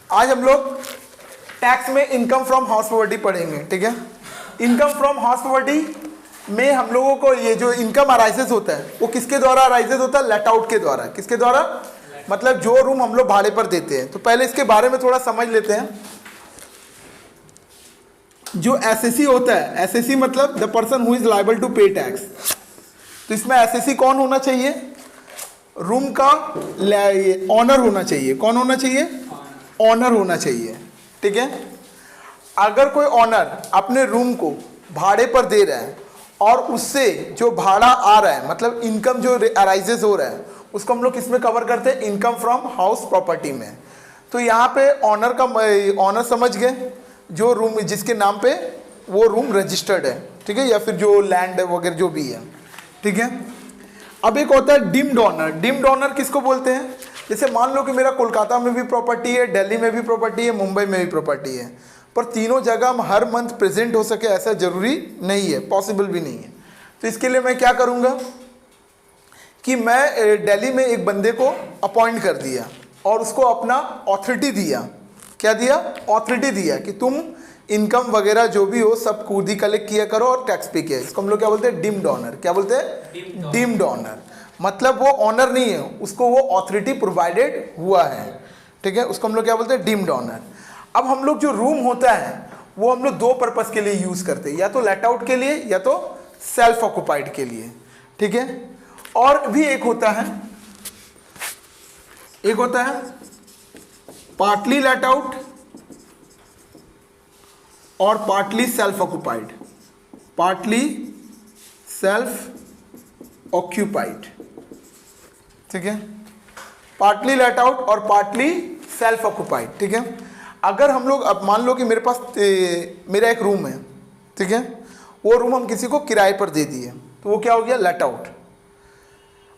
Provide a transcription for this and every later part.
आज हम लोग टैक्स में इनकम फ्रॉम हाउस प्रॉपर्टी पढ़ेंगे, ठीक है। इनकम फ्रॉम हाउस प्रॉपर्टी में हम लोगों को ये जो इनकम अराइजेस होता है वो किसके द्वारा अराइजेस होता है? लेट आउट के द्वारा। किसके द्वारा? मतलब जो रूम हम लोग भाड़े पर देते हैं। तो पहले इसके बारे में थोड़ा समझ लेते हैं। जो एसएससी होता है, एसएससी मतलब the person who is liable to pay tax. तो इसमें एसएससी कौन होना चाहिए? रूम का ऑनर होना चाहिए। कौन होना चाहिए? ऑनर होना चाहिए, ठीक है। अगर कोई ऑनर अपने रूम को भाड़े पर दे रहा है और उससे जो भाड़ा आ रहा है, मतलब इनकम जो अराइजेस हो रहा है, उसको हम लोग किसमें कवर करते हैं? इनकम फ्रॉम हाउस प्रॉपर्टी में। तो यहाँ पे ऑनर का ऑनर समझ गए, जो रूम जिसके नाम पे वो रूम रजिस्टर्ड है, ठीक है, या फिर जो लैंड वगैरह जो भी है, ठीक है। अब एक होता है डिम्ड ऑनर। डिम्ड ऑनर किसको बोलते हैं? जैसे मान लो कि मेरा कोलकाता में भी प्रॉपर्टी है, दिल्ली में भी प्रॉपर्टी है, मुंबई में भी प्रॉपर्टी है, पर तीनों जगह हम हर मंथ प्रेजेंट हो सके ऐसा जरूरी नहीं है, पॉसिबल भी नहीं है। तो इसके लिए मैं क्या करूँगा कि मैं दिल्ली में एक बंदे को अपॉइंट कर दिया और उसको अपना ऑथोरिटी दिया। क्या दिया? ऑथोरिटी दिया कि तुम इनकम वगैरह जो भी हो सब खुद ही कलेक्ट किया करो और टैक्स पे किया। इसको हम लोग क्या बोलते हैं? Deemed owner. क्या बोलते हैं? Deemed owner. मतलब वो ऑनर नहीं है, उसको वो ऑथोरिटी प्रोवाइडेड हुआ है, ठीक है। उसको हम लोग क्या बोलते हैं? Deemed owner. अब हम लोग जो रूम होता है वो हम लोग दो पर्पस के लिए यूज करते हैं, या तो लेट आउट के लिए या तो सेल्फ ऑक्युपाइड के लिए, ठीक है। और भी एक होता है पार्टली लेट आउट और partly self occupied. Partly self occupied, ठीक है। पार्टली लेट आउट और पार्टली सेल्फ ऑक्युपाइड, ठीक है। अगर हम लोग अब मान लो कि मेरे पास मेरा एक रूम है, ठीक है, वो रूम हम किसी को किराए पर दे दिए, तो वो क्या हो गया? Let out.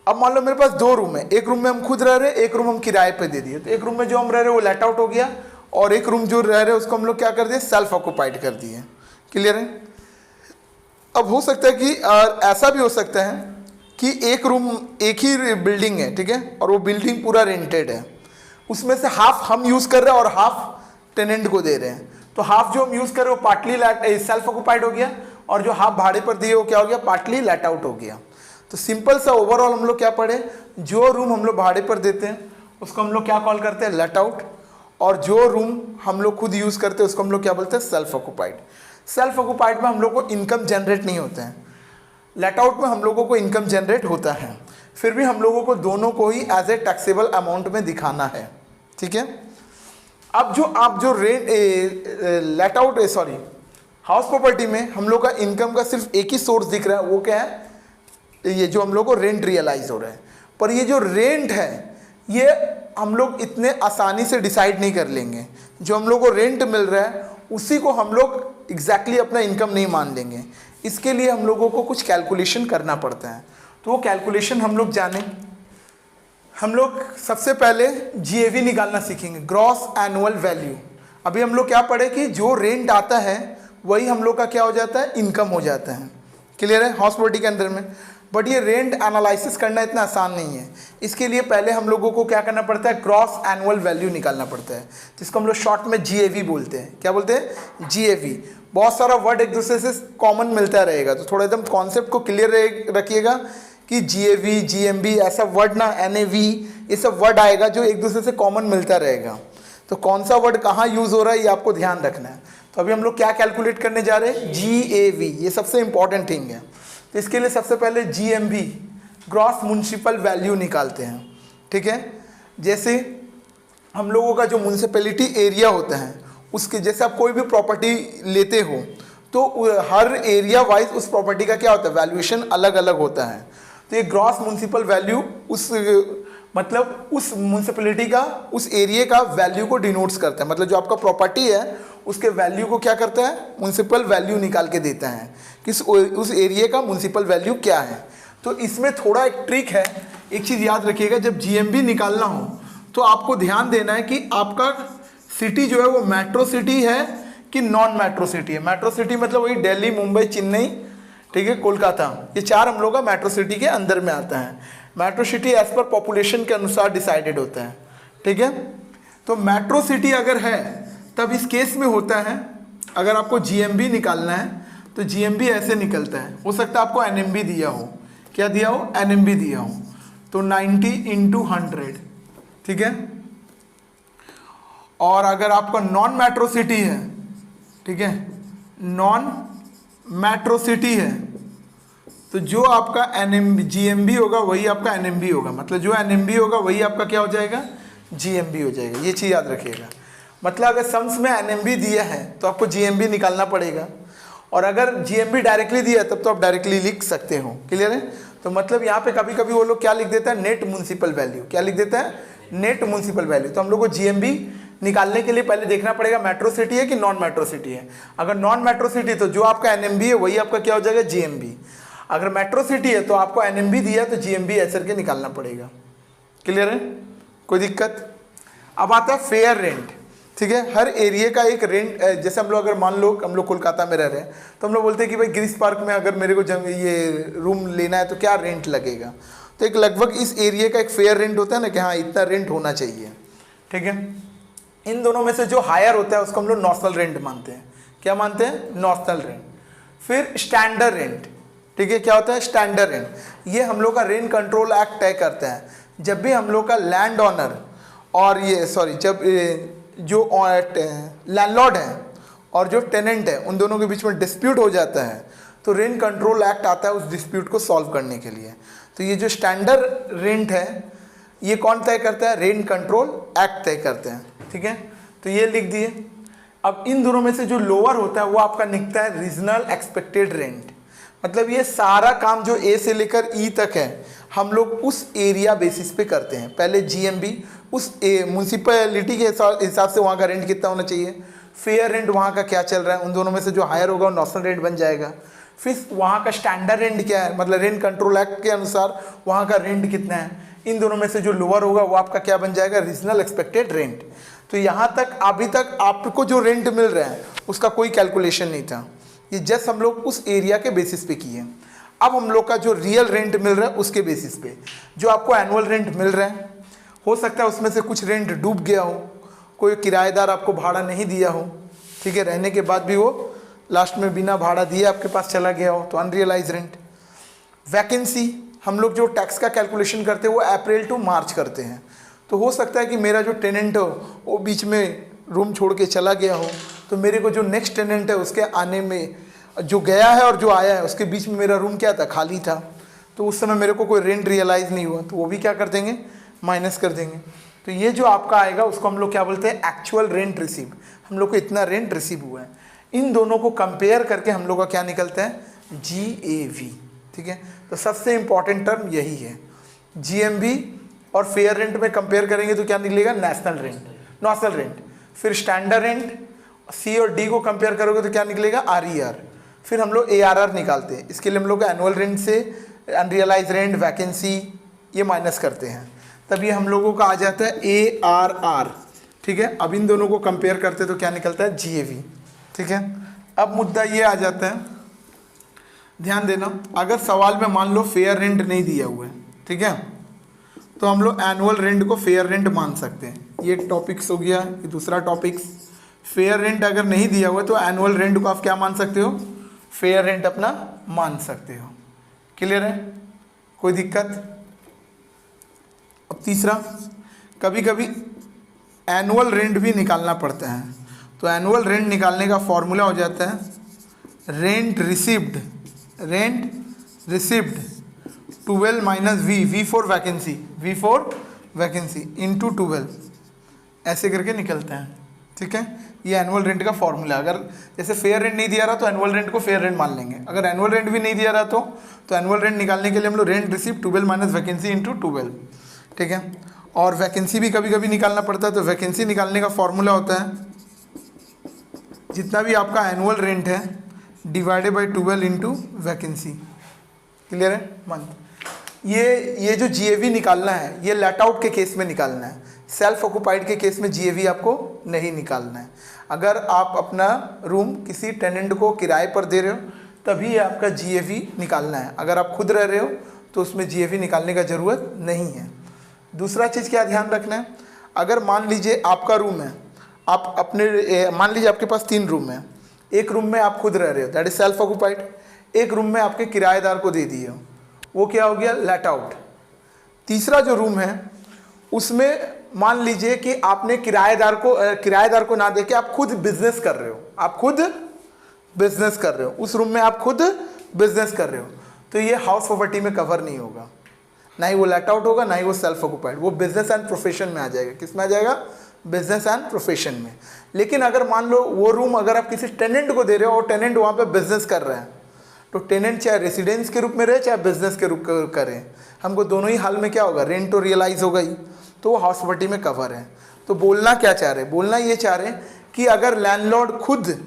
अब मान लो मेरे पास दो रूम है, एक रूम में हम खुद रह रहे, एक रूम हम किराए पे दे दिए। तो एक रूम में जो हम रह रहे वो लेट आउट हो गया, और एक रूम जो रह रहे उसको हम लोग क्या कर दिए? सेल्फ ऑक्युपाइड कर दिए। क्लियर है? अब हो सकता है कि ऐसा भी हो सकता है कि एक रूम, एक ही बिल्डिंग है, ठीक है, और वो बिल्डिंग पूरा रेंटेड है, उसमें से हाफ हम यूज़ कर रहे हैं और हाफ टेनेंट को दे रहे हैं। तो हाफ जो हम यूज़ कर रहे हैं वो पार्टली सेल्फ ऑक्युपाइड हो गया, और जो हाफ भाड़े पर दिए वो क्या हो गया? पार्टली लेट आउट हो गया। तो सिंपल सा ओवरऑल हम लोग क्या पढ़े? जो रूम हम लोग भाड़े पर देते हैं उसको हम लोग क्या कॉल करते हैं? Let out. और जो रूम हम लोग खुद यूज़ करते हैं उसको हम लोग क्या बोलते हैं? Self occupied. सेल्फ ऑक्युपाइड में हम लोग को इनकम जनरेट नहीं होता है, लेट आउट में हम लोगों को इनकम जनरेट होता है। फिर भी हम लोगों को दोनों को ही एज ए टैक्सेबल अमाउंट में दिखाना है, ठीक है। अब जो आप जो rent let out sorry house property में हम लोग का इनकम का सिर्फ एक ही सोर्स दिख रहा है, वो क्या है? ये जो हम लोग को रेंट रियलाइज हो रहा है। पर ये जो रेंट है ये हम लोग इतने आसानी से डिसाइड नहीं कर लेंगे। जो हम लोग को रेंट मिल रहा है उसी को हम लोग एग्जैक्टली अपना इनकम नहीं मान लेंगे। इसके लिए हम लोगों को कुछ कैलकुलेशन करना पड़ता है। तो वो कैलकुलेशन हम लोग जाने, हम लोग सबसे पहले जीएवी निकालना सीखेंगे, ग्रॉस एनुअल वैल्यू। अभी हम लोग क्या पढ़े कि जो रेंट आता है वही हम लोग का क्या हो जाता है? इनकम हो जाता है। क्लियर है? हाउस प्रॉपर्टी के अंदर में। बट ये रेंट एनालिसिस करना इतना आसान नहीं है। इसके लिए पहले हम लोगों को क्या करना पड़ता है? ग्रॉस एनुअल वैल्यू निकालना पड़ता है, जिसको हम लोग शॉर्ट में जीएवी बोलते हैं। क्या बोलते हैं? जीएवी। बहुत सारा वर्ड एक दूसरे से कॉमन मिलता रहेगा, तो थोड़ा एकदम कॉन्सेप्ट को क्लियर रखिएगा कि जीएवी, जीएमबी ऐसा वर्ड ना, एनएवी, ये सब वर्ड आएगा जो एक दूसरे से कॉमन मिलता रहेगा। तो कौन सा वर्ड कहाँ यूज़ हो रहा है ये आपको ध्यान रखना है। तो अभी हम लोग क्या कैलकुलेट करने जा रहे हैं? जीएवी। ये सबसे इंपॉर्टेंट थिंग है। तो इसके लिए सबसे पहले जीएमवी, ग्रॉस म्युनिसिपल वैल्यू निकालते हैं, ठीक है। जैसे हम लोगों का जो म्युनिसिपैलिटी एरिया होता है उसके, जैसे आप कोई भी प्रॉपर्टी लेते हो तो हर एरिया वाइज उस प्रॉपर्टी का क्या होता है? वैल्यूएशन अलग अलग होता है। तो ये ग्रॉस म्युनिसिपल वैल्यू उस मतलब उस म्युनिसिपैलिटी का, उस एरिया का वैल्यू को डिनोट्स करता है। मतलब जो आपका प्रॉपर्टी है उसके वैल्यू को क्या करता है? म्युनिसिपल वैल्यू निकाल के देता है कि उस एरिया का म्युनिसिपल वैल्यू क्या है। तो इसमें थोड़ा एक ट्रिक है, एक चीज़ याद रखिएगा, जब जीएमबी निकालना हो तो आपको ध्यान देना है कि आपका सिटी जो है वो मेट्रो सिटी है कि नॉन मेट्रो सिटी है। मेट्रो सिटी मतलब वही दिल्ली, मुंबई, चेन्नई, ठीक है, कोलकाता, ये चार हम लोग का मेट्रो सिटी के अंदर में आता है। Metro city as per population के अनुसार डिसाइडेड होता है, ठीक है। तो मेट्रो सिटी अगर है तब इस केस में होता है, अगर आपको जीएमबी निकालना है तो जीएमबी ऐसे निकलता है। हो सकता है आपको एनएमबी दिया हो, क्या दिया हो, एनएमबी दिया हो, तो 90 इंटू 100, ठीक है। और अगर आपका नॉन मेट्रो सिटी है, ठीक है, नॉन मेट्रो सिटी है, तो जो आपका एनएमबी जीएमबी होगा वही आपका एनएमबी होगा, मतलब जो एनएमबी होगा वही आपका क्या हो जाएगा, जीएमबी हो जाएगा। ये चीज़ याद रखिएगा। मतलब अगर सम्स में एनएमबी दिया है तो आपको जीएमबी निकालना पड़ेगा, और अगर जीएमबी डायरेक्टली दिया तब तो आप डायरेक्टली लिख सकते हो। क्लियर है। तो मतलब यहाँ पे कभी कभी वो लोग क्या लिख देता है, नेट म्युनिसिपल वैल्यू, क्या लिख देता है, नेट म्युनिसिपल वैल्यू। तो हम लोग को जीएमबी निकालने के लिए पहले देखना पड़ेगा मेट्रो सिटी है कि नॉन मेट्रो सिटी है। अगर नॉन मेट्रो सिटी तो जो आपका एनएमबी है वही आपका क्या हो जाएगा, जीएमबी। अगर मेट्रो सिटी है तो आपको एनएमबी दिया तो जीएमबी ऐसे करके निकालना पड़ेगा। क्लियर है, कोई दिक्कत। अब आता है फेयर रेंट, ठीक है। हर एरिया का एक रेंट, जैसे हम लोग अगर मान लो हम लोग कोलकाता में रह रहे हैं तो हम लोग बोलते हैं कि भाई गिरीश पार्क में अगर मेरे को ये रूम लेना है तो क्या रेंट लगेगा, तो एक लगभग इस एरिया का एक फेयर रेंट होता है ना कि हाँ इतना रेंट होना चाहिए, ठीक है। इन दोनों में से जो हायर होता है उसको हम लोग नॉशनल रेंट मानते हैं। क्या मानते हैं, नॉशनल रेंट। फिर स्टैंडर्ड रेंट, ठीक है, क्या होता है, स्टैंडर्ड रेंट। ये हम लोग का रेंट कंट्रोल एक्ट तय करता है। जब भी हम लोग का लैंड ऑनर और जब जो लैंडलॉर्ड है और जो टेनेंट है उन दोनों के बीच में डिस्प्यूट हो जाता है तो रेंट कंट्रोल एक्ट आता है उस डिस्प्यूट को सॉल्व करने के लिए। तो ये जो स्टैंडर्ड रेंट है ये कौन तय करता है, रेंट कंट्रोल एक्ट तय करते हैं, ठीक है। तो ये लिख दिए। अब इन दोनों में से जो लोअर होता है वो आपका निकलता है रीजनल एक्सपेक्टेड रेंट। मतलब ये सारा काम जो ए से लेकर ई तक है हम लोग उस एरिया बेसिस पे करते हैं। पहले जीएमबी उस म्यूनसिपैलिटी के हिसाब से वहाँ का रेंट कितना होना चाहिए, फेयर रेंट वहाँ का क्या चल रहा है, उन दोनों में से जो हायर होगा वो नॉशनल रेंट बन जाएगा। फिर वहाँ का स्टैंडर्ड रेंट क्या है, मतलब रेंट कंट्रोल एक्ट के अनुसार वहाँ का रेंट कितना है, इन दोनों में से जो लोअर होगा वो आपका क्या बन जाएगा, रीजनल एक्सपेक्टेड रेंट। तो यहाँ तक अभी तक आपको जो रेंट मिल रहा है उसका कोई कैलकुलेशन नहीं था, ये जस्ट हम लोग उस एरिया के बेसिस पे किए। अब हम लोग का जो रियल रेंट मिल रहा है उसके बेसिस पे जो आपको एनुअल रेंट मिल रहा है, हो सकता है उसमें से कुछ रेंट डूब गया हो, कोई किराएदार आपको भाड़ा नहीं दिया हो, ठीक है, रहने के बाद भी वो लास्ट में बिना भाड़ा दिए आपके पास चला गया हो, तो अनरियलाइज रेंट। वैकेंसी, हम लोग जो टैक्स का कैलकुलेशन करते हैं वो अप्रैल टू मार्च करते हैं। तो हो सकता है कि मेरा जो टेनेंट हो वो बीच में रूम छोड़ के चला गया हो, तो मेरे को जो नेक्स्ट टेनेंट है उसके आने में, जो गया है और जो आया है उसके बीच में मेरा रूम क्या था, खाली था, तो उस समय मेरे को कोई रेंट रियलाइज़ नहीं हुआ, तो वो भी क्या कर देंगे, माइनस कर देंगे। तो ये जो आपका आएगा उसको हम लोग क्या बोलते हैं, एक्चुअल रेंट रिसीव। हम लोग को इतना रेंट रिसीव हुआ है। इन दोनों को कंपेयर करके हम लोग का क्या निकलता है, GAV, ठीक है। तो सबसे इंपॉर्टेंट टर्म यही है। GMB और फेयर रेंट में कंपेयर करेंगे तो क्या निकलेगा, नेशनल रेंट, नॉशनल रेंट। फिर स्टैंडर्ड रेंट, C और D को कंपेयर करोगे तो क्या निकलेगा, RER। फिर हम लोग ARR निकालते हैं। इसके लिए हम लोग एनुअल रेंट से अनरियलाइज रेंट, वैकेंसी ये माइनस करते हैं, तब ये हम लोगों का आ जाता है ARR, ठीक है। अब इन दोनों को कंपेयर करते तो क्या निकलता है, GAV, ठीक है। अब मुद्दा ये आ जाता है, ध्यान देना, अगर सवाल में मान लो फेयर रेंट नहीं दिया हुआ है, ठीक है, तो हम लोग एनुअल रेंट को फेयर रेंट मान सकते हैं। ये एक टॉपिक्स हो गया, ये दूसरा टॉपिक्स। फेयर रेंट अगर नहीं दिया हुआ तो एनुअल रेंट को आप क्या मान सकते हो, फेयर रेंट अपना मान सकते हो। क्लियर है, कोई दिक्कत। अब तीसरा, कभी कभी एनुअल रेंट भी निकालना पड़ता है, तो एनुअल रेंट निकालने का फॉर्मूला हो जाता है rent received 12 minus V for vacancy into 12, ऐसे करके निकलता है, ठीक है। ये एनुअल रेंट का फॉर्मूला। अगर जैसे फेयर रेंट नहीं दिया रहा तो एनुअल रेंट को फेयर रेंट मान लेंगे, अगर एनुअल रेंट भी नहीं दिया रहा तो एनुअल रेंट निकालने के लिए हम लोग rent receive 12 minus vacancy into 12, ठीक है। और वैकेंसी भी कभी कभी निकालना पड़ता है, तो वैकेंसी निकालने का फॉर्मूला होता है जितना भी आपका एनुअल रेंट है divided by 12 into vacancy. Clear है, मंथ। ये जो GAV निकालना है ये लेट आउट के केस में निकालना है, सेल्फ ऑक्यूपाइड के केस में GAV आपको नहीं निकालना है। अगर आप अपना रूम किसी टेनेंट को किराए पर दे रहे हो तभी आपका GAV निकालना है, अगर आप खुद रह रहे हो तो उसमें GAV निकालने का ज़रूरत नहीं है। दूसरा चीज़ क्या ध्यान रखना है, अगर मान लीजिए आपका रूम है, आप अपने मान लीजिए आपके पास 3 रूम है, एक रूम में आप खुद रह रहे हो, दैट इज सेल्फ ऑक्यूपाइड, एक रूम में आपके किराएदार को दे दिए हो, वो क्या हो गया, लेट आउट। तीसरा जो रूम है उसमें मान लीजिए कि आपने किराएदार को ना देके आप खुद बिजनेस कर रहे हो, आप खुद बिजनेस कर रहे हो, उस रूम में आप खुद बिजनेस कर रहे हो, तो ये हाउस प्रॉपर्टी में कवर नहीं होगा, ना ही वो लेट आउट होगा, ना ही वो सेल्फ ऑक्यूपाइड, वो बिजनेस एंड प्रोफेशन में आ जाएगा। किस में आ जाएगा, बिजनेस एंड प्रोफेशन में। लेकिन अगर मान लो वो रूम अगर आप किसी टेनेंट को दे रहे हो और टेनेंट वहाँ पे बिजनेस कर रहे हैं, तो टेनेंट चाहे रेसिडेंस के रूप में रहे चाहे बिजनेस के रूप करें, हमको दोनों ही हाल में क्या होगा, रेंट तो रियलाइज हो गई, तो वो हाउस प्रॉपर्टी में कवर है। तो बोलना क्या चाह रहे, बोलना ये चाह रहे कि अगर लैंडलॉर्ड खुद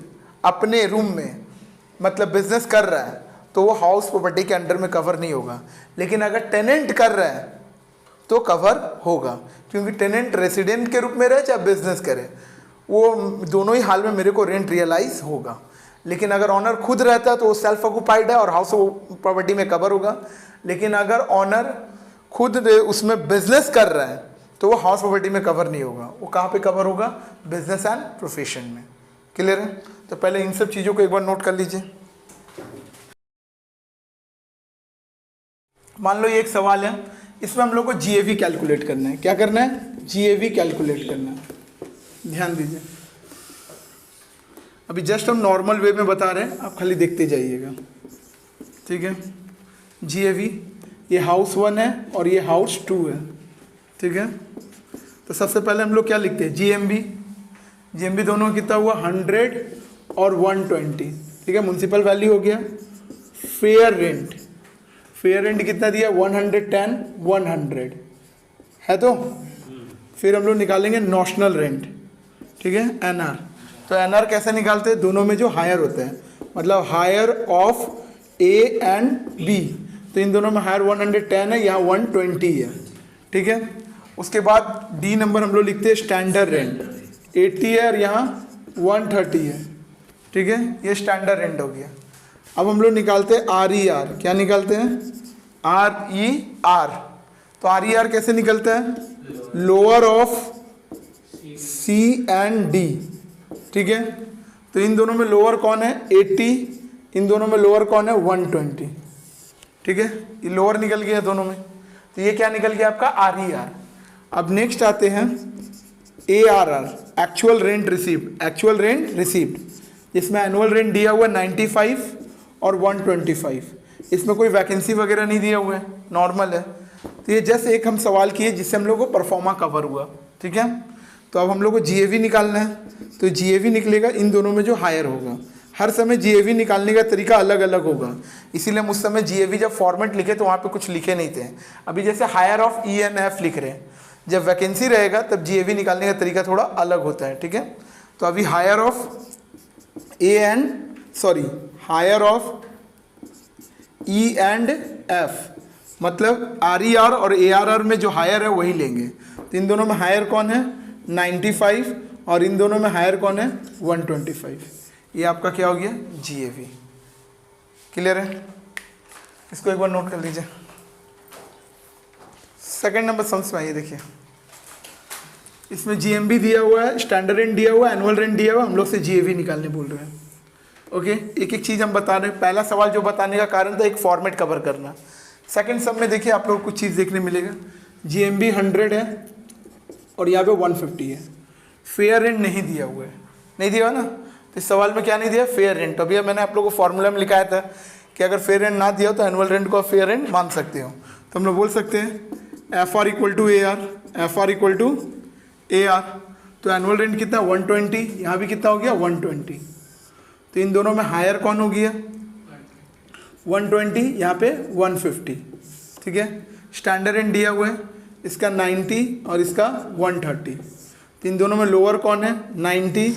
अपने रूम में मतलब बिजनेस कर रहा है तो वो हाउस प्रॉपर्टी के अंडर में कवर नहीं होगा, लेकिन अगर टेनेंट कर रहा है तो कवर होगा, क्योंकि टेनेंट रेसिडेंट के रूप में रहे चाहे बिजनेस करे, वो दोनों ही हाल में मेरे को रेंट रियलाइज होगा। लेकिन अगर ऑनर खुद रहता है तो वो सेल्फ ऑक्यूपाइड है और हाउस प्रॉपर्टी में कवर होगा। लेकिन अगर ऑनर खुद उसमें बिजनेस कर रहा है तो वो हाउस प्रॉपर्टी में कवर नहीं होगा, वो कहाँ पे कवर होगा, बिजनेस एंड प्रोफेशन में। क्लियर है? तो पहले इन सब चीज़ों को एक बार नोट कर लीजिए। मान लो ये एक सवाल है, इसमें हम लोग को जीएवी कैलकुलेट करना है। क्या करना है, जीएवी कैलकुलेट करना है। ध्यान दीजिए, अभी जस्ट हम नॉर्मल वे में बता रहे हैं, आप खाली देखते जाइएगा, ठीक है। जीएवी, ये हाउस 1 है और ये हाउस 2 है, ठीक है। तो सबसे पहले हम लोग क्या लिखते हैं, जीएमबी। जीएमबी दोनों का कितना हुआ, 100 और 120, ठीक है। म्युनिसिपल वैल्यू हो गया। फेयर रेंट, फेयर रेंट कितना दिया, 110, 100 है। तो फिर हम लोग निकालेंगे नॉशनल रेंट, ठीक है, एनआर। तो एनआर कैसे निकालते हैं, दोनों में जो हायर होता है, मतलब higher of A and B, तो इन दोनों में हायर 110 है, यहाँ 120 है, ठीक है। उसके बाद डी नंबर हम लोग लिखते हैं स्टैंडर्ड रेंट, 80 है और यहाँ 130 है, ठीक है। ये स्टैंडर्ड रेंट हो गया। अब हम लोग निकालते हैं आर ई आर। क्या निकालते हैं, आर ई आर। तो आर ई आर कैसे निकलता है, lower of C and D, ठीक है। तो इन दोनों में लोअर कौन है, 80, इन दोनों में लोअर कौन है, 120, ठीक है। ये लोअर निकल गया दोनों में, तो ये क्या निकल गया आपका, आर ई आर। अब नेक्स्ट आते हैं A R R, actual rent received. Actual rent received, इसमें एनुअल रेंट दिया हुआ है 95 और 125, इसमें कोई वैकेंसी वगैरह नहीं दिया हुआ है, नॉर्मल है। तो ये जस्ट एक हम सवाल किए जिससे हम लोग को परफॉर्मा कवर हुआ, ठीक है। तो अब हम लोग को जीएवी निकालना है, तो जीएवी निकलेगा इन दोनों में जो हायर होगा। हर समय जीएवी निकालने का तरीका अलग अलग होगा, इसीलिए हम उस समय जीएवी जब फॉर्मेट लिखे तो वहाँ पे कुछ लिखे नहीं थे। अभी जैसे higher of E N F लिख रहे हैं, जब वैकेंसी रहेगा तब जीएवी निकालने का तरीका थोड़ा अलग होता है, ठीक है। तो अभी higher of A and higher of E and F, मतलब आर ई आर और ए आर आर में जो हायर है वही लेंगे। तो इन दोनों में हायर कौन है, 95, और इन दोनों में हायर कौन है, 125। ये आपका क्या हो गया, जीएवी। क्लियर है? इसको एक बार नोट कर लीजिए। सेकंड नंबर समझ में आइए, देखिए इसमें जीएमबी दिया हुआ है, स्टैंडर्ड रेंट दिया हुआ है, एनुअल रेंट दिया हुआ है, हम लोग से जीएवी निकालने बोल रहे हैं। ओके, एक एक चीज़ हम बता रहे हैं। पहला सवाल जो बताने का कारण था एक फॉर्मेट कवर करना। सेकंड सब में देखिए आप लोग को कुछ चीज़ देखने मिलेगा, जीएमबी 100 है और यहाँ पे 150 है। फेयर रेंट नहीं दिया हुआ है, नहीं दिया हुआ ना, तो इस सवाल में क्या नहीं दिया, फेयर रेंट। अभी मैंने आप लोगों को फॉर्मूला में लिखाया था कि अगर फेयर रेंट ना दिया हो तो एनुअल रेंट को फेयर रेंट मान सकते हो। तो हम लोग बोल सकते हैं F R equal to A R, F R equal to A R. तो एनुअल रेंट कितना, 120, यहाँ भी कितना हो गया, 120। तो इन दोनों में हायर कौन हो गया, 120, यहाँ पे 150, ठीक है। स्टैंडर्ड रेंट दिया हुआ है, इसका 90 और इसका 130। तो इन दोनों में लोअर कौन है, 90,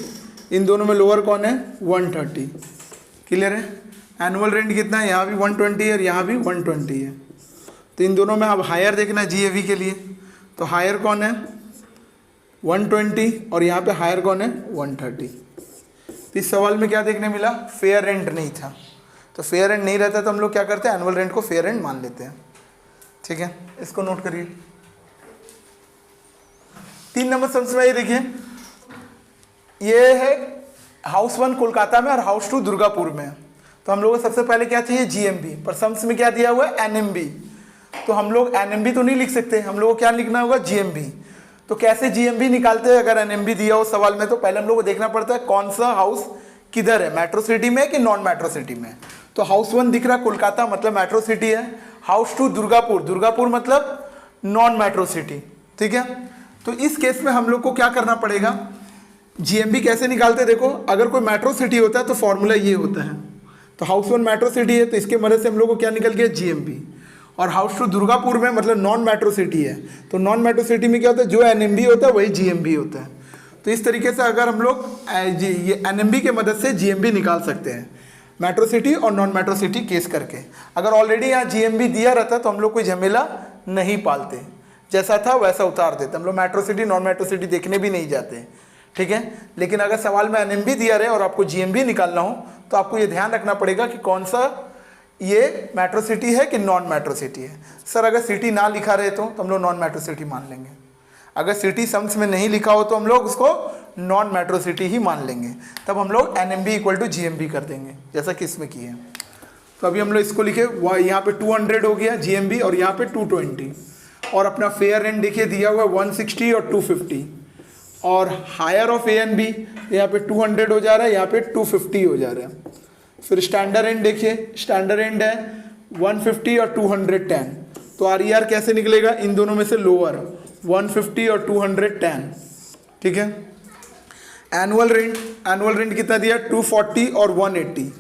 इन दोनों में लोअर कौन है, 130। क्लियर है? एनुअल रेंट कितना है, यहाँ भी 120 है और यहाँ भी 120 है। तो इन दोनों में अब हायर देखना है जीएवी के लिए, तो हायर कौन है, 120, और यहाँ पे हायर कौन है, 130। तो इस सवाल में क्या देखने मिला, फेयर रेंट नहीं था। तो फेयर रेंट नहीं रहता तो हम लोग क्या करते हैं, एनुअल रेंट को फेयर रेंट मान लेते हैं, ठीक है। इसको नोट करिए। 3 नंबर सम्स में ये देखिए, ये है हाउस 1 कोलकाता में और हाउस 2 दुर्गापुर में। तो हम लोगों को सबसे पहले क्या चाहिए, जीएमबी, पर सम्स में क्या दिया हुआ है, एनएमबी। तो हम लोग एनएमबी तो नहीं लिख सकते, हम लोगों को क्या लिखना होगा, जीएमबी। तो कैसे जीएमबी निकालते हैं अगर एनएमबी दिया हो सवाल में, तो पहले हम लोग को देखना पड़ता है कौन सा हाउस किधर है, मेट्रो सिटी में कि नॉन मेट्रो सिटी में। तो हाउस 1 दिख रहा है कोलकाता, मतलब मेट्रो सिटी है। हाउस 2 दुर्गापुर, दुर्गापुर मतलब नॉन मेट्रो सिटी, ठीक है। तो इस केस में हम लोग को क्या करना पड़ेगा, जीएमबी कैसे निकालते हैं, देखो अगर कोई मेट्रो सिटी होता है तो फॉर्मूला ये होता है। तो हाउस 1 मेट्रो सिटी है तो इसके मदद से हम लोग को क्या निकल गया, जीएमबी। और हाउस 2 दुर्गापुर में मतलब नॉन मेट्रो सिटी है, तो नॉन मेट्रो सिटी में क्या होता है, जो एनएमबी होता है वही जीएमबी होता है। तो इस तरीके से अगर हम लोग ये एनएमबी के मदद से जीएमबी निकाल सकते हैं, मेट्रो सिटी और नॉन मेट्रो सिटी केस करके। अगर ऑलरेडी यहाँ जीएमबी दिया रहता तो हम लोग कोई झमेला नहीं पालते, जैसा था वैसा उतार देते, हम लोग metro city non metro city देखने भी नहीं जाते, ठीक है। लेकिन अगर सवाल में एनएमबी दिया रहे और आपको जीएमबी निकालना हो तो आपको ये ध्यान रखना पड़ेगा कि कौन सा ये मेट्रो सिटी है कि नॉन मेट्रो सिटी है। सर अगर सिटी ना लिखा रहे तो हम लोग नॉन मेट्रो सिटी मान लेंगे, अगर सिटी सम्स में नहीं लिखा हो तो हम लोग उसको नॉन मेट्रो सिटी ही मान लेंगे, तब हम लोग एनएमबी इक्वल टू जीएमबी कर देंगे, जैसा कि इसमें किए। तो अभी हम लोग इसको लिखे, यहाँ पे 200 हो गया जीएमबी और यहाँ पे 220, और अपना फेयर रेंट देखिए दिया हुआ 160 और 250, और higher of A and B यहाँ पे 200 हो जा रहा है, यहाँ पे 250 हो जा रहा है। फिर स्टैंडर्ड एंड देखिए, स्टैंडर्ड एंड है 150 और 210, तो आर ई आर कैसे निकलेगा, इन दोनों में से लोअर 150 और 210, ठीक है। एनुअल रेंट कितना दिया, 240 और 180।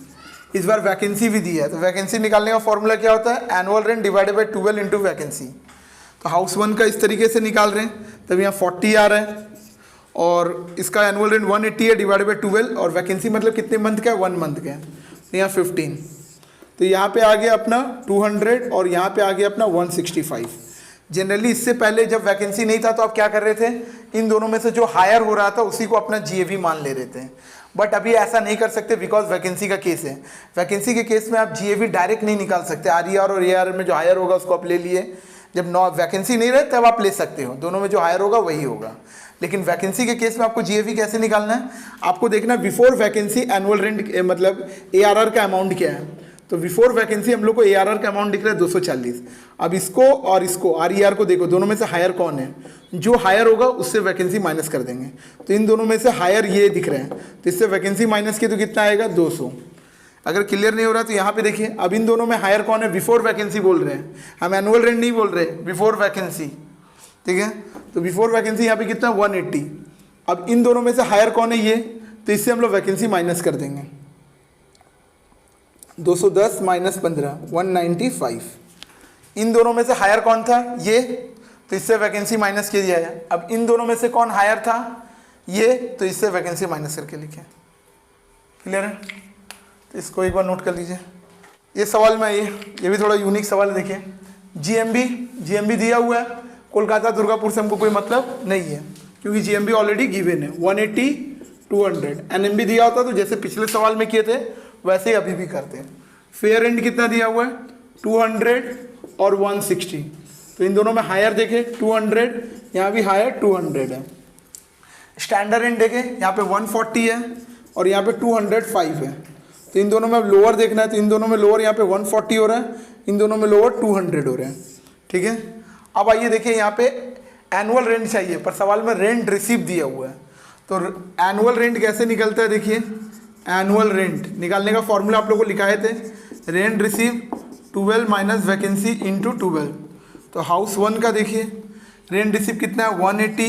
इस बार वैकेंसी भी दी है, तो वैकेंसी निकालने का फॉर्मूला क्या होता है, annual rent divided by 12 into vacancy. तो हाउस 1 का इस तरीके से निकाल रहे हैं, तब यहाँ 40 आ रहा है, और इसका एनुअल रेंट 180 है डिवाइडेड बाई 12, और वैकेंसी मतलब कितने मंथ का है, 1 मंथ का है, तो यहाँ 15। तो यहाँ पे आ गया अपना 200 और यहाँ पे आ गया अपना 165। जनरली इससे पहले जब वैकेंसी नहीं था तो आप क्या कर रहे थे, इन दोनों में से जो हायर हो रहा था उसी को अपना जीएवी मान ले रहे थे, बट अभी ऐसा नहीं कर सकते बिकॉज वैकेंसी का केस है। वैकेंसी के केस में आप जीएवी डायरेक्ट नहीं निकाल सकते, आरईआर और एआर में जो हायर होगा उसको आप ले लिए, जब वैकेंसी नहीं रहे तब आप ले सकते हो, दोनों में जो हायर होगा वही होगा। लेकिन वैकेंसी के केस में आपको जीएवी कैसे निकालना है, आपको देखना बिफोर वैकेंसी एनुअल रेंट मतलब एआरआर का अमाउंट क्या है। तो बिफोर वैकेंसी हम लोग को एआरआर का अमाउंट दिख रहा है 240। अब इसको और इसको आरईआर को देखो, दोनों में से हायर कौन है, जो हायर होगा उससे वैकेंसी माइनस कर देंगे। तो इन दोनों में से हायर ये दिख रहे हैं, तो इससे वैकेंसी माइनस किए तो कितना आएगा, 200। अगर क्लियर नहीं हो रहा तो यहाँ पे देखिए, अब इन दोनों में हायर कौन है, बिफोर वैकेंसी बोल रहे हैं हम, एनुअल रेंट नहीं बोल रहे, बिफोर वैकेंसी, ठीक है। तो बिफोर वैकेंसी यहाँ पे कितना, 180। अब इन दोनों में से हायर कौन है ये, तो इससे हम लोग वैकेंसी माइनस कर देंगे, 210 माइनस 15 195। इन दोनों में से हायर कौन था, ये, तो इससे वैकेंसी माइनस किया जाए। अब इन दोनों में से कौन हायर था, ये, तो इससे वैकेंसी माइनस करके लिखे। क्लियर है, तो इसको एक बार नोट कर लीजिए। ये सवाल में ये भी थोड़ा यूनिक सवाल है, देखिए जीएमबी दिया हुआ है, कोलकाता दुर्गापुर से हमको कोई मतलब नहीं है क्योंकि जीएमबी ऑलरेडी गिवन है 180 200। एनएमबी दिया होता तो जैसे पिछले सवाल में किए थे वैसे ही अभी भी करते हैं। फेयर रेंट कितना दिया हुआ है, 200 और 160, तो इन दोनों में हायर देखें 200, यहाँ भी हायर 200 है। स्टैंडर्ड रेंट देखें, यहाँ पे 140 है और यहाँ पे 205 है, तो इन दोनों में लोअर देखना है, तो इन दोनों में लोअर यहाँ पे 140 हो रहा है, इन दोनों में लोअर 200 हो रहे हैं, ठीक है। अब आइए देखिए, यहाँ पे एनुअल रेंट चाहिए पर सवाल में रेंट रिसीव दिया हुआ है, तो एनुअल रेंट कैसे निकलता है, देखिए एनुअल रेंट निकालने का फॉर्मूला आप लोगों को लिखाए थे, rent receive 12 minus vacancy into 12। तो हाउस 1 का देखिए रेंट रिसीव कितना है 180,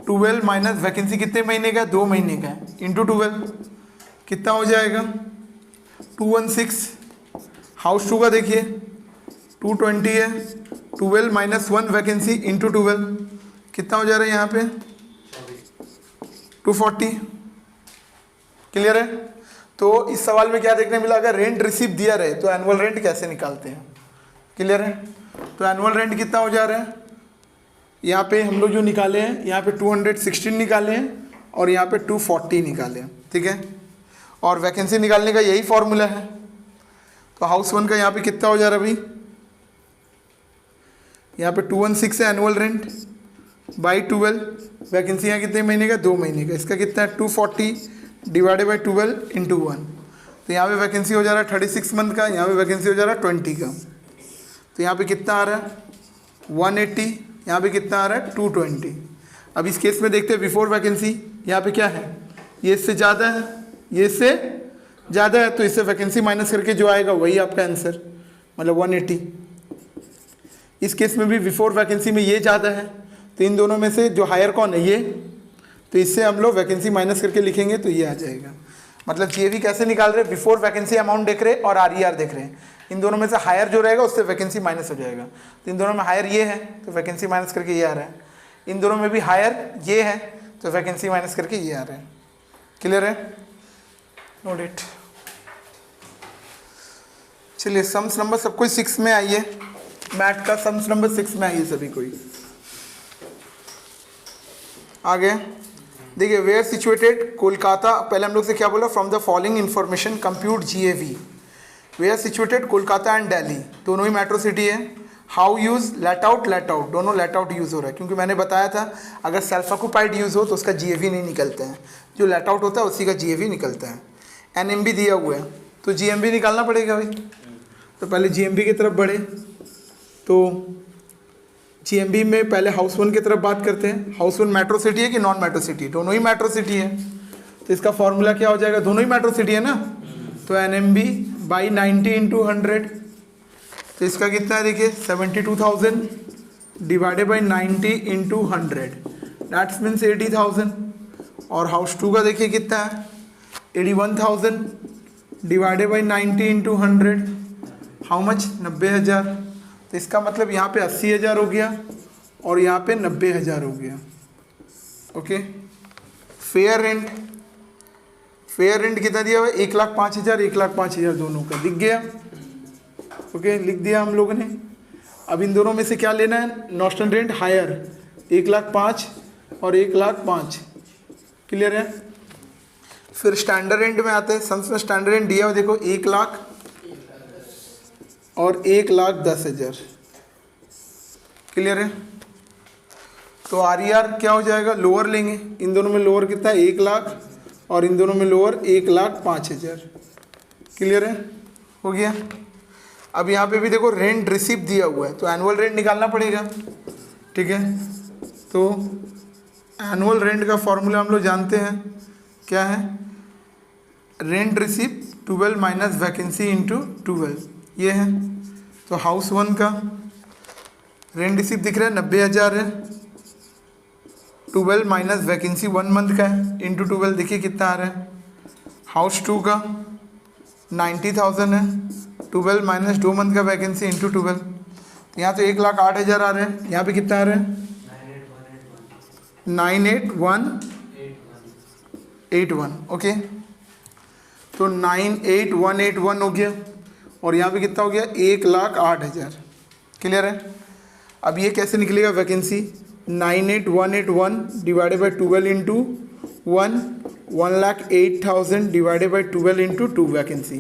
12 माइनस वैकेंसी कितने महीने का है, 2 महीने का है, इंटू 12 कितना हो जाएगा 216। हाउस 2 का देखिए 220 है, 12 माइनस 1 वैकेंसी इंटू 12 कितना हो जा रहा है यहाँ पे 240। क्लियर है। तो इस सवाल में क्या देखने मिला, अगर रेंट रिसीव दिया रहे तो एनुअल रेंट कैसे निकालते हैं। क्लियर है। तो एनुअल रेंट कितना हो जा रहा है, यहाँ पे हम लोग जो निकाले हैं यहाँ पे 216 निकाले हैं और यहाँ पे 240 निकाले हैं, ठीक है। और वैकेंसी निकालने का यही फॉर्मूला है। तो हाउस 1 का यहाँ पे कितना हो जा रहा है भाई, यहाँ पे 216 है एनुअल रेंट, बाई 12, वैकेंसी यहाँ कितने महीने का, 2 महीने का, इसका कितना है 240 डिवाइडेड बाई 12 इंटू 1, तो यहाँ पे वैकेंसी हो जा रहा है 36 मंथ का, यहाँ पे वैकेंसी हो जा रहा है 20 का, तो यहाँ पे कितना आ रहा है 180, यहाँ पे कितना आ रहा है 220। अब इस केस में देखते हैं बिफोर वैकेंसी, यहाँ पे क्या है, ये इससे ज़्यादा है, ये इससे ज़्यादा है, तो इससे वैकेंसी माइनस करके जो आएगा वही आपका आंसर, मतलब 180। इस केस में भी बिफोर वैकेंसी में ये ज़्यादा है, तो इन दोनों में से जो हायर कौन है, ये, तो इससे हम लोग वैकेंसी माइनस करके लिखेंगे तो ये आ जाएगा। मतलब ये भी कैसे निकाल रहे हैं, बिफोर वैकेंसी अमाउंट देख रहे हैं और RER देख रहे हैं, इन दोनों में से हायर जो रहेगा उससे वैकेंसी माइनस हो जाएगा, तो इन दोनों में हायर ये है तो वैकेंसी माइनस करके ये आ रहा है, इन दोनों में भी हायर ये है तो वैकेंसी माइनस करके ये आ रहा है। क्लियर है, नोट इट। चलिए सम्स नंबर सब कोई 6 में आइए, मैथ का सम्स नंबर 6 में आइए सभी कोई। आगे देखिए, वेयर सिचुएटेड कोलकाता, पहले हम लोग से क्या बोला, from the following information compute GAV। Where situated Kolkata and Delhi, दोनों ही मेट्रो सिटी है। हाउ यूज, लेट आउट दोनों लेट आउट यूज़ हो रहा है, क्योंकि मैंने बताया था अगर सेल्फ ऑक्यूपाइड यूज़ हो तो उसका GAV नहीं निकलते हैं, जो लेट आउट होता है उसी का GAV निकलता है। NMB दिया हुआ है तो GMB निकालना पड़ेगा भाई, तो पहले GMB की तरफ बढ़े, तो GMB में पहले हाउस 1 की तरफ बात करते हैं। हाउस 1 मेट्रो सिटी है कि नॉन मेट्रो सिटी, दोनों ही मेट्रो सिटी है, तो इसका फॉर्मूला क्या हो जाएगा, दोनों ही मेट्रो सिटी है ना, तो NMB बाई 90 इंटू 100, तो इसका कितना है देखिए 72,000 divided by 90 into 100, that's means 80,000। और हाउस 2 का देखिए कितना है 81,000 divided by 90 into 100, how much, 90,000, तो इसका मतलब यहाँ पे 80,000 हो गया और यहाँ पे 90,000 हो गया। ओके, फेयर रेंट कितना दिया हुआ है, 1,05,000 1,05,000 दोनों का दिख गया। ओके, लिख दिया हम लोगों ने। अब इन दोनों में से क्या लेना है, नॉस्टन रेंट हायर 1,05,000 और 1,05,000, क्लियर है। फिर स्टैंडर्ड रेंट में आते हैं, सम्स में स्टैंडर्ड रेंट दिया हुआ देखो 1,00,000 और 1,10,000, क्लियर है। तो RER क्या हो जाएगा, लोअर लेंगे, इन दोनों में लोअर कितना है 1,00,000 और इन दोनों में लोअर 1,05,000, क्लियर है, हो गया। अब यहाँ पे भी देखो रेंट रिसीव दिया हुआ है तो एनुअल रेंट निकालना पड़ेगा, ठीक है। तो एनुअल रेंट का फॉर्मूला हम लोग जानते हैं, क्या है, rent receive 12 minus vacancy into 12, ये है। तो हाउस 1 का रेंट रिसीव दिख रहा है 90,000 है, 12 माइनस वैकेंसी 1 मंथ का है इंटू 12, देखिए कितना आ रहा है। हाउस 2 का 90,000 है, 12 माइनस 2 मंथ का वैकेंसी इंटू 12, तो यहाँ तो 1,08,000 आ रहे हैं, यहाँ पे कितना आ रहा है 98,181, ओके। तो 98,181 हो गया और यहाँ पे कितना हो गया 1,08,000, क्लियर है। अब ये कैसे निकलेगा vacancy, 98,181 divided by 12 into 1,08,000 divided by 12 into 2 vacancy,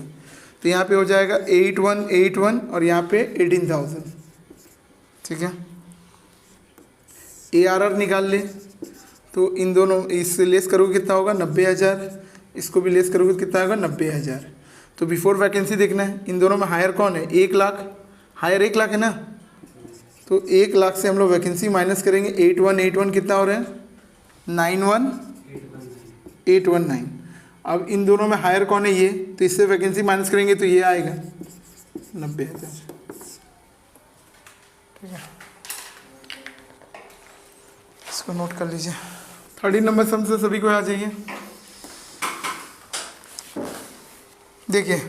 तो यहाँ पे हो जाएगा 8181 और यहाँ पे 18,000, ठीक है। ARR निकाल ले, तो इन दोनों इससे लेस करोगे कितना होगा 90,000, इसको भी लेस करोगे कितना होगा 90,000। तो बिफोर वैकेंसी देखना है, इन दोनों में हायर कौन है 1,00,000, हायर 1,00,000 है ना, तो 1,00,000 से हम लोग वैकेंसी माइनस करेंगे, 8181 कितना हो रहा है 91,819। अब इन दोनों में हायर कौन है ये, तो इससे वैकेंसी माइनस करेंगे तो ये आएगा 90,000, ठीक है। इसको नोट कर लीजिए। 30 नंबर सम से सभी को आ जाइए। देखिए,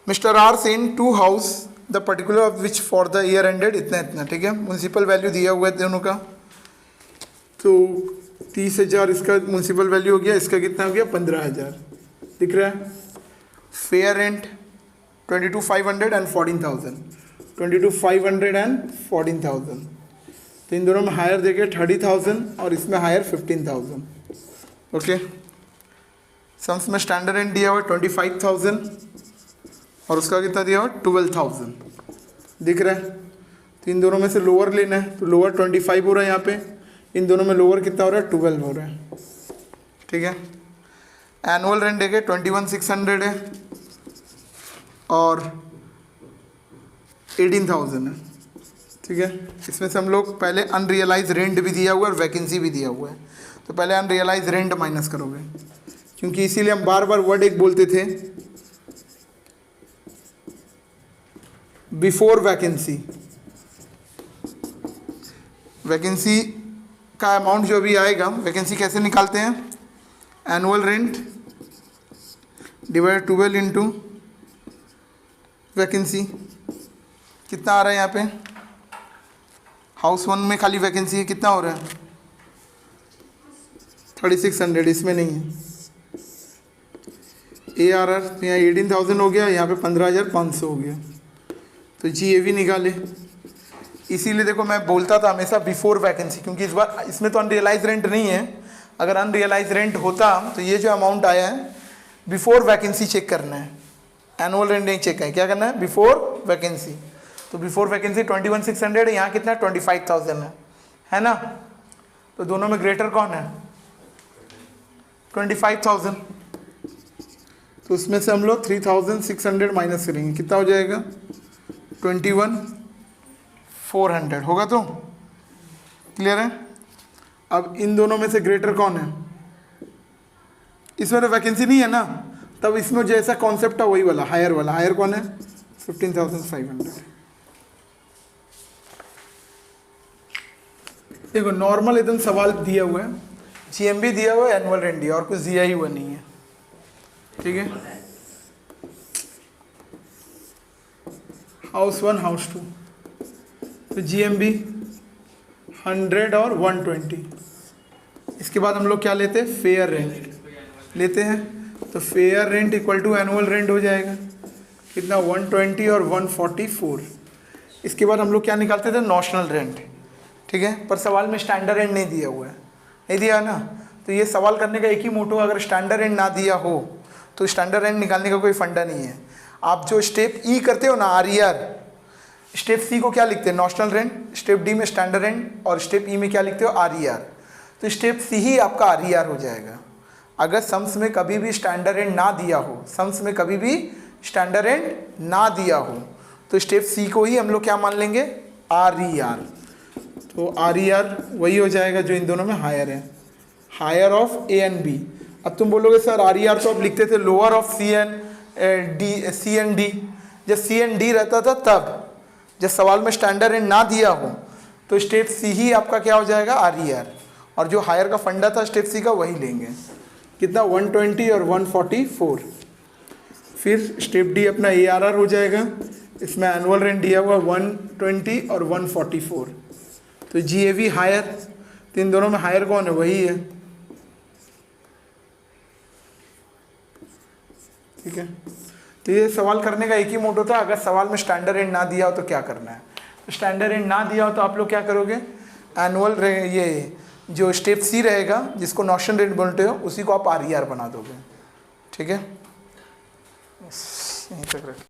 mister R Sen 2 house the particular of which for the year ended इतना इतना, ठीक है। म्यूनसिपल वैल्यू दिया हुआ है दोनों का, तो 30,000 इसका म्यूनसिपल वैल्यू हो गया, इसका कितना हो गया 15,000, दिख रहा है। फेयर रेंट 22,500 एंड 14,000, 22,500 एंड 14,000, तो इन दोनों में हायर देखे 30,000 और इसमें हायर 15,000, ओके। सम्स में स्टैंडर्ड रेंट दिया हुआ 25,000 और उसका कितना दिया हुआ 12,000, दिख रहा है। तो इन दोनों में से लोअर लेना है, तो लोअर 25 हो रहा है यहाँ पे, इन दोनों में लोअर कितना हो रहा है 12 हो रहा है, ठीक है। एनुअल रेंट देखे 21,600 है और 18,000 है, ठीक है। इसमें से हम लोग पहले अनरियलाइज रेंट भी दिया हुआ है और वैकेंसी भी दिया हुआ है, तो पहले अनरियलाइज रेंट माइनस करोगे, क्योंकि इसीलिए हम बार बार वर्ड एक बोलते थे बिफोर वैकेंसी। वैकेंसी का अमाउंट जो भी आएगा, वैकेंसी कैसे निकालते हैं, annual rent divide 12 into vacancy. कितना आ रहा है यहाँ पे, हाउस 1 में खाली वैकेंसी है, कितना हो रहा है 3600, इसमें नहीं है। ARR तो यहाँ 18,000 हो गया, यहाँ पे 15,500 हो गया, तो GAV निकाले। इसीलिए देखो मैं बोलता था हमेशा बिफोर वैकेंसी, क्योंकि इस बार इसमें तो अनरियलाइज रेंट नहीं है। अगर अनरियलाइज रेंट होता तो ये जो अमाउंट आया है बिफोर वैकेंसी चेक करना है, एनुअल रेंट नहीं चेक है, क्या करना है बिफोर वैकेंसी। तो बिफोर वैकेंसी 21,600 है, यहाँ कितना 25,000 है ना। तो दोनों में ग्रेटर कौन है 25,000, तो उसमें से हम लोग 3,600 माइनस करेंगे, कितना हो जाएगा 21,400 होगा। तो क्लियर है। अब इन दोनों में से ग्रेटर कौन है, इसमें तो वैकेंसी नहीं है ना, तब इसमें जैसा कॉन्सेप्ट है वही वाला हायर वाला, हायर कौन है 15,500। देखो नॉर्मल एकदम सवाल दिया हुआ है, GMB दिया हुआ है, एनुअल रेंट दिया और कुछ दिया ही हुआ नहीं है, ठीक है। हाउस 1 हाउस 2, तो GMB 100 और 120। इसके बाद हम लोग क्या लेते हैं फेयर रेंट लेते हैं, तो fair rent equal to annual rent हो जाएगा कितना 120 और 144। इसके बाद हम लोग क्या निकालते थे नॉशनल रेंट, ठीक है। पर सवाल में स्टैंडर्ड रेंट नहीं दिया हुआ है, नहीं दिया है ना, तो ये सवाल करने का एक ही मोटो, अगर स्टैंडर्ड रेंट ना दिया हो तो स्टैंडर्ड रेंट निकालने का कोई फंडा नहीं है। आप जो स्टेप ई करते हो ना RER, स्टेप सी को क्या लिखते हैं नॉशनल रेंट, स्टेप डी में स्टैंडर्ड रेंट और स्टेप ई में क्या लिखते हो RER, तो स्टेप सी ही आपका RER हो जाएगा। अगर सम्स में कभी भी स्टैंडर्ड रेंट ना दिया हो, सम्स में कभी भी स्टैंडर्ड रेंट ना दिया हो, तो स्टेप सी को ही हम लोग क्या मान लेंगे RER। तो RER वही हो जाएगा जो इन दोनों में हायर है, higher of A and B। अब तुम बोलोगे सर RER तो आप लिखते थे lower of C and D। जब C एंड D रहता था तब, जब सवाल में स्टैंडर्ड रेंट ना दिया हो तो स्टेप सी ही आपका क्या हो जाएगा RER, और जो हायर का फंडा था स्टेप सी का वही लेंगे, कितना 120 और 144। फिर स्टेप डी अपना ARR हो जाएगा, इसमें एनुअल रेंट दिया हुआ 120 और 144, तो GAV हायर, तो इन दोनों में हायर कौन है वही है, ठीक है। तो ये सवाल करने का एक ही मोटो था, अगर सवाल में स्टैंडर्ड रेंट ना दिया हो तो क्या करना है। स्टैंडर्ड रेंट ना दिया हो तो आप लोग क्या करोगे, एनुअल ये जो स्टेप सी रहेगा जिसको नॉशनल रेंट बोलते हो उसी को आप RER बना दोगे, ठीक है। यहीं तक रख।